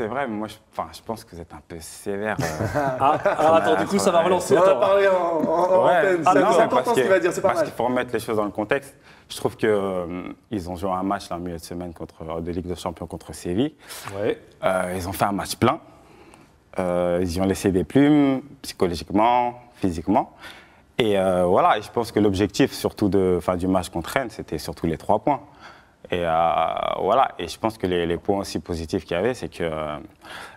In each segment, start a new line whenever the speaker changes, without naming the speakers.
c'est vrai, mais moi, je pense que vous êtes un peu sévère.
Alors attends, du coup, ça va relancer.
On va parler en antenne. C'est important ce qu'il va dire, c'est pas mal.
Parce qu'il faut remettre les choses dans le contexte. Je trouve qu'ils ont joué un match là, en milieu de semaine de Ligue des Champions contre Séville.
Ouais.
Ils ont fait un match plein. Ils y ont laissé des plumes, psychologiquement, physiquement. Et voilà, et je pense que l'objectif surtout du match contre Rennes, c'était surtout les 3 points. Et voilà, et je pense que les points aussi positifs qu'il y avait, c'est que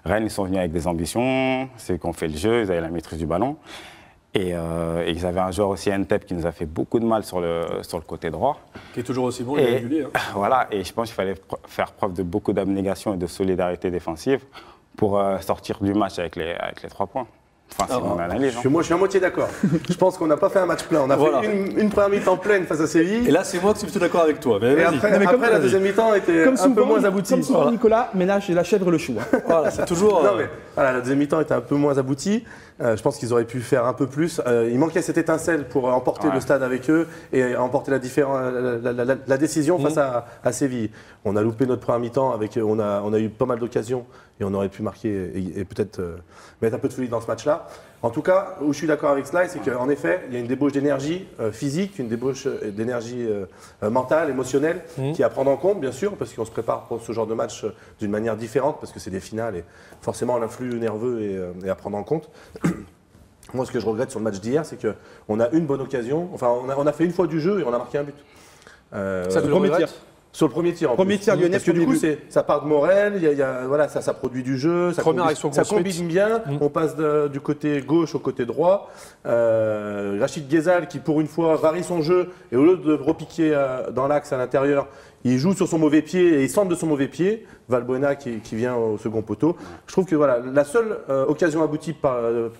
Rennes, ils sont venus avec des ambitions, c'est qu'on fait le jeu, ils avaient la maîtrise du ballon. Et ils avaient un joueur aussi, Ntep, qui nous a fait beaucoup de mal sur le côté droit.
Qui est toujours aussi bon, il est régulier. Hein.
Voilà, et je pense qu'il fallait faire preuve de beaucoup d'abnégation et de solidarité défensive pour sortir du match avec les 3 points. Enfin, c'est mon analyse.
Moi, je suis à moitié d'accord. Je pense qu'on n'a pas fait un match plein. On a fait une première mi-temps pleine face à Séville.
Et là, c'est moi qui suis plutôt d'accord avec toi. Mais
et après, la deuxième mi-temps était un peu moins aboutie.
Comme souvent, Nicolas ménage la chèvre et le chou. Hein.
Voilà, c'est toujours...
Non, mais voilà, la deuxième mi-temps était un peu moins aboutie. Je pense qu'ils auraient pu faire un peu plus. Il manquait cette étincelle pour emporter le stade avec eux et emporter la décision face à Séville. On a loupé notre première mi-temps, on a eu pas mal d'occasions et on aurait pu marquer et peut-être mettre un peu de folie dans ce match-là. En tout cas, où je suis d'accord avec Sly, c'est qu'en effet, il y a une débauche d'énergie physique, une débauche d'énergie mentale, émotionnelle, qui est à prendre en compte, bien sûr, parce qu'on se prépare pour ce genre de match d'une manière différente, parce que c'est des finales et forcément l'influx nerveux est à prendre en compte. Moi, ce que je regrette sur le match d'hier, c'est qu'on a une bonne occasion, enfin, on a fait une fois du jeu et on a marqué un but.
Ça, le premier tir.
Sur le premier tir.
Premier tir lyonnais.
Parce que du coup, ça part de Morel, voilà, ça produit du jeu, ça combine bien. On passe du côté gauche au côté droit. Rachid Ghezal qui, pour une fois, varie son jeu et au lieu de repiquer dans l'axe à l'intérieur, il joue sur son mauvais pied et il centre de son mauvais pied. Valbuena qui vient au second poteau. Je trouve que voilà, la seule occasion aboutie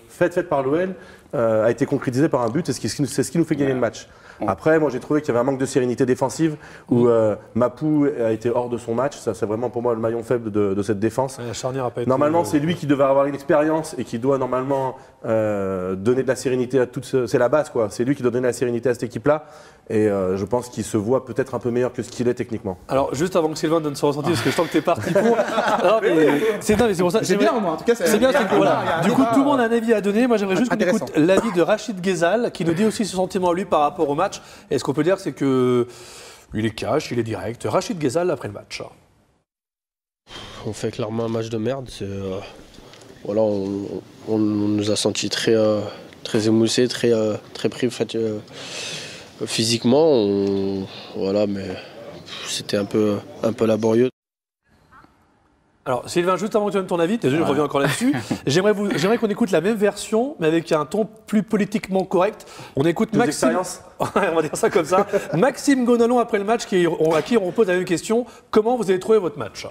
faite par l'OL a été concrétisée par un but et c'est ce qui nous fait gagner le match. Après, moi j'ai trouvé qu'il y avait un manque de sérénité défensive où Mapou a été hors de son match. Ça, c'est vraiment pour moi le maillon faible de cette défense.
La charnière a pas été...
Normalement, c'est lui qui devait avoir une expérience et qui doit normalement donner de la sérénité à toute. C'est la base, quoi. C'est lui qui doit donner la sérénité à cette équipe-là. Et je pense qu'il se voit peut-être un peu meilleur que ce qu'il est techniquement.
Alors, juste avant que Sylvain donne son ressenti, parce que je sens que t'es parti pour. C'est pour ça.
C'est bien, moi, en tout cas.
C'est bien, voilà. Du coup, tout le monde a un avis à donner. Moi, j'aimerais juste qu'on écoute l'avis de Rachid Ghezal, qui nous dit aussi son sentiment, lui, par rapport au match. Et ce qu'on peut dire, c'est que il est cash, il est direct. Rachid Ghezal après le match.
On fait clairement un match de merde. Voilà, on nous a sentis très émoussés, très pris physiquement. Voilà, mais c'était un peu laborieux.
Alors, Sylvain, juste avant que tu donnes ton avis, désolé, je reviens encore là-dessus. J'aimerais qu'on écoute la même version, mais avec un ton plus politiquement correct. On écoute Maxime. On va dire ça comme ça. Maxime Gonalon après le match, à qui on pose la même question. Comment vous avez trouvé votre match?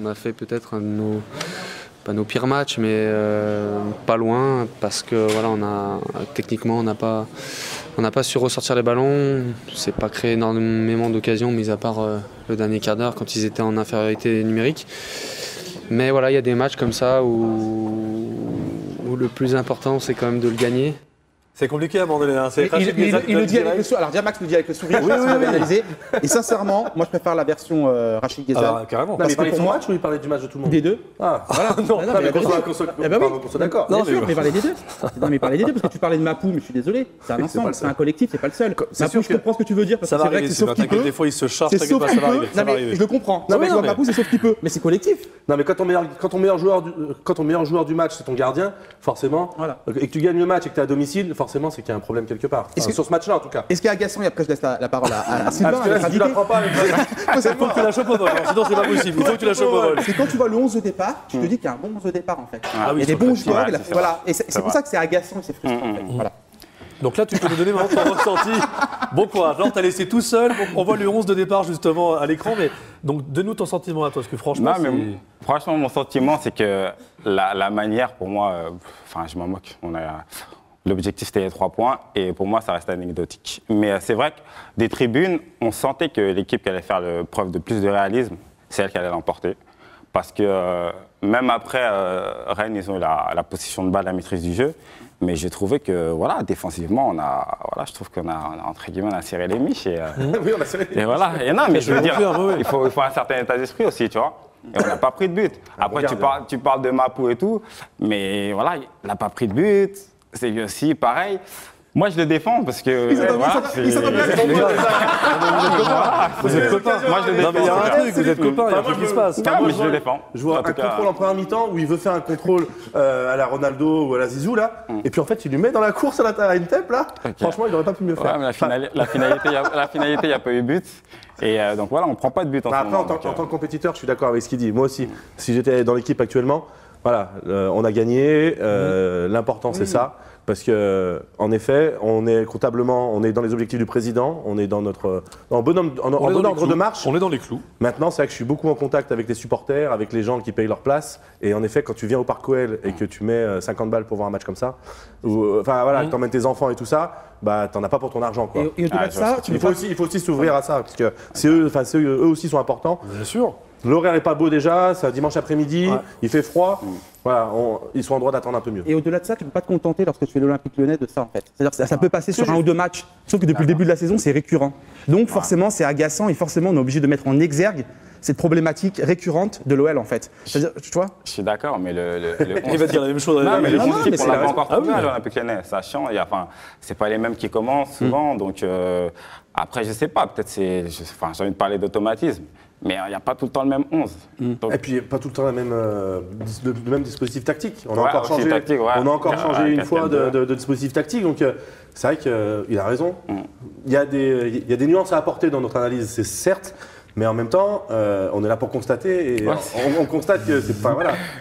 On a fait peut-être pas nos pires matchs, mais pas loin, parce que voilà, techniquement, on n'a pas su ressortir les ballons. C'est pas créé énormément d'occasions, mis à part le dernier quart d'heure quand ils étaient en infériorité numérique. Mais voilà, il y a des matchs comme ça où le plus important, c'est quand même de le gagner.
C'est compliqué à abandonner. Hein.
Il le dit avec le sourire. Alors, déjà, Max le dit avec le sourire. Oui, analysé. Et sincèrement, moi, je préfère la version Rachid Ghezal.
Ah, carrément.
Non, mais il parlait de son match ou il parlait du match de tout le monde?
Des deux.
Ah,
voilà.
Non, mais qu'on soit d'accord.
Bien sûr, mais il parlait des deux. Non, mais il parlait des deux parce que tu parlais de Mapou, mais je suis désolé. C'est un ensemble, c'est un collectif, c'est pas le seul. Mapou, je comprends ce que tu veux dire parce que c'est vrai que c'est sauf qui peut.
Des fois, il se charge.
C'est sauf qui peut. Non, mais je le comprends. Non, mais Mapou, c'est sauf qui peut. Mais c'est collectif.
Non, mais quand ton meilleur joueur du match, c'est ton gardien, forcément, et que tu gagnes le match et que tu es à domicile, forcément, c'est qu'il y a un problème quelque part. Sur ce match-là, en tout cas.
Est-ce qu'il y a agaçant, et après je laisse la parole à Sylvain.
Parce que là, si tu la prends pas,
il faut que tu la chopes au vol, sinon c'est pas possible. Il faut que tu la chopes au vol.
C'est quand tu vois le 11 de départ, tu te dis qu'il y a un bon 11 de départ en fait. Il y a des bons joueurs, voilà. Et c'est pour ça que c'est agaçant et c'est frustrant. Voilà.
Donc là, tu peux nous donner maintenant ton ressenti. Bon courage. Alors, tu as laissé tout seul. On voit le 11 de départ justement à l'écran. Mais donc, donne-nous ton sentiment à toi, parce que franchement,
franchement, mon sentiment, c'est que la manière, pour moi, je m'en moque. L'objectif, c'était les 3 points, et pour moi, ça reste anecdotique. Mais c'est vrai que des tribunes, on sentait que l'équipe qui allait faire preuve de plus de réalisme, c'est elle qui allait l'emporter. Parce que même après, Rennes, ils ont eu la position de balle, la maîtrise du jeu. Mais j'ai trouvé que, voilà, défensivement, je trouve qu'on a, entre guillemets, on a serré les miches.
Oui, on a serré les miches.
Et voilà. Et non, mais je veux dire, il faut un certain état d'esprit aussi, tu vois. Et on n'a pas pris de but. Après, tu parles de Mapou et tout, mais voilà, il n'a pas pris de but. C'est aussi pareil. Moi, je le défends parce que.
Il s'attend bien à
Vous êtes copains. Moi, je le défends. Non, mais il y a un truc, vous êtes copains, il y a un truc qui se passe.
Non, mais je le défends.
Je vois un contrôle en première mi-temps où il veut faire un contrôle à la Ronaldo ou à la Zizou, là. Et puis en fait, il lui met dans la course à une tête, là. Franchement, il n'aurait pas pu mieux faire.
Ouais, mais la finalité, il n'y a pas eu but. Et donc voilà, on ne prend pas de but en ce moment.
Après, en tant que compétiteur, je suis d'accord avec ce qu'il dit. Moi aussi, si j'étais dans l'équipe actuellement, voilà, on a gagné. L'important, c'est ça. Parce que, en effet, on est comptablement, on est dans les objectifs du président, on est dans notre, en bon ordre de marche.
On est dans les clous.
Maintenant, c'est vrai que je suis beaucoup en contact avec les supporters, avec les gens qui payent leur place. Et en effet, quand tu viens au Parc OL et que tu mets 50 balles pour voir un match comme ça, enfin voilà, que t'emmènes tes enfants et tout ça, bah t'en as pas pour ton argent, quoi.
Et au-delà de ça,
il faut aussi s'ouvrir à ça, parce que eux aussi sont importants.
Bien sûr.
L'horaire n'est pas beau déjà, c'est un dimanche après-midi, il fait froid. Voilà, ils sont en droit d'attendre un peu mieux.
Et au-delà de ça, tu ne peux pas te contenter lorsque tu fais l'Olympique Lyonnais de ça en fait. C'est-à-dire que ça peut passer sur un ou deux matchs, sauf que depuis le début de la saison, c'est récurrent. Donc forcément, c'est agaçant et forcément, on est obligé de mettre en exergue cette problématique récurrente de l'OL en fait. C'est-à-dire, tu vois ?
Je suis d'accord, mais
il va dire la même chose.
Non, mais le 11 type, on l'a pas encore trouvé à l'Olympique Lyonnais. Sachant, c'est pas les mêmes qui commencent souvent, donc après, je sais pas, peut-être j'ai envie de parler d'automatisme. Mais il n'y a pas tout le temps le même 11.
Donc... Et puis, pas tout le temps le même dispositif tactique. On a encore changé une fois de dispositif tactique. Donc, c'est vrai qu'il a raison. Il y a des nuances à apporter dans notre analyse, c'est certes. Mais en même temps, on est là pour constater et on constate que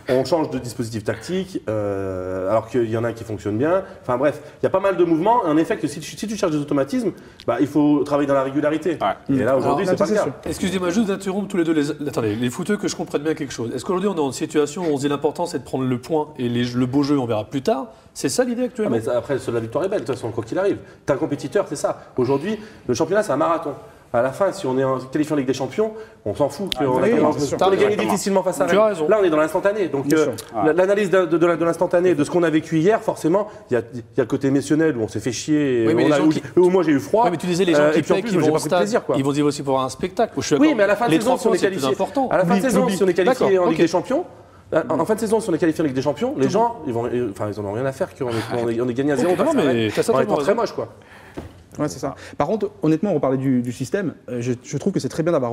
on change de dispositif tactique alors qu'il y en a qui fonctionnent bien. Enfin bref, il y a pas mal de mouvements. En effet, que si tu cherches des automatismes, il faut travailler dans la régularité. Et là aujourd'hui, c'est pas le cas.
Excusez-moi juste d'interrompre tous les deux. Attendez, les footeux, que je comprenne bien quelque chose. Est-ce qu'aujourd'hui on est dans une situation où on se dit l'important c'est de prendre le point et le beau jeu on verra plus tard? C'est ça l'idée actuellement?
Mais après, la victoire est belle, de toute façon, quoi qu'il arrive. T'es un compétiteur, c'est ça. Aujourd'hui, le championnat, c'est un marathon. À la fin, si on est qualifié en Ligue des Champions, on s'en fout. On a gagné difficilement face à Rennes. Là, on est dans l'instantané. Donc, l'analyse de l'instantané, de ce qu'on a vécu hier, forcément, il y a le côté émotionnel où on s'est fait chier. Moi, j'ai eu froid.
Oui, mais tu disais les gens qui payent, qui vont au stade, ils vont dire aussi pour un spectacle.
Oui, mais à la fin de saison, si on est qualifié, si on est qualifié en Ligue des Champions, en fin de saison, si on est qualifié en Ligue des Champions, les gens, ils en ont rien à faire qu'on ait gagné à 0.
Mais ça
très moche, quoi.
Ouais, c'est ça. Par contre, honnêtement, on parlait du système. Je trouve que c'est très bien d'avoir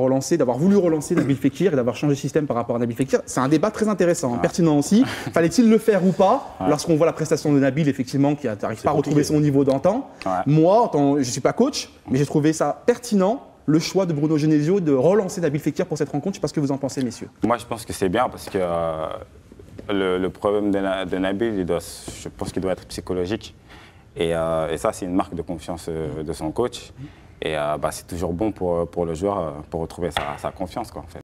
voulu relancer Nabil Fekir et d'avoir changé de système par rapport à Nabil Fekir. C'est un débat très intéressant, pertinent aussi. Fallait-il le faire ou pas lorsqu'on voit la prestation de Nabil, effectivement, qui n'arrive pas à retrouver son niveau d'antan. Moi, je ne suis pas coach, mais j'ai trouvé ça pertinent, le choix de Bruno Genesio de relancer Nabil Fekir pour cette rencontre. Je ne sais pas ce que vous en pensez, messieurs.
Moi, je pense que c'est bien parce que le problème de Nabil, je pense qu'il doit être psychologique. Et ça, c'est une marque de confiance de son coach. Et c'est toujours bon pour le joueur pour retrouver sa confiance, quoi, en fait.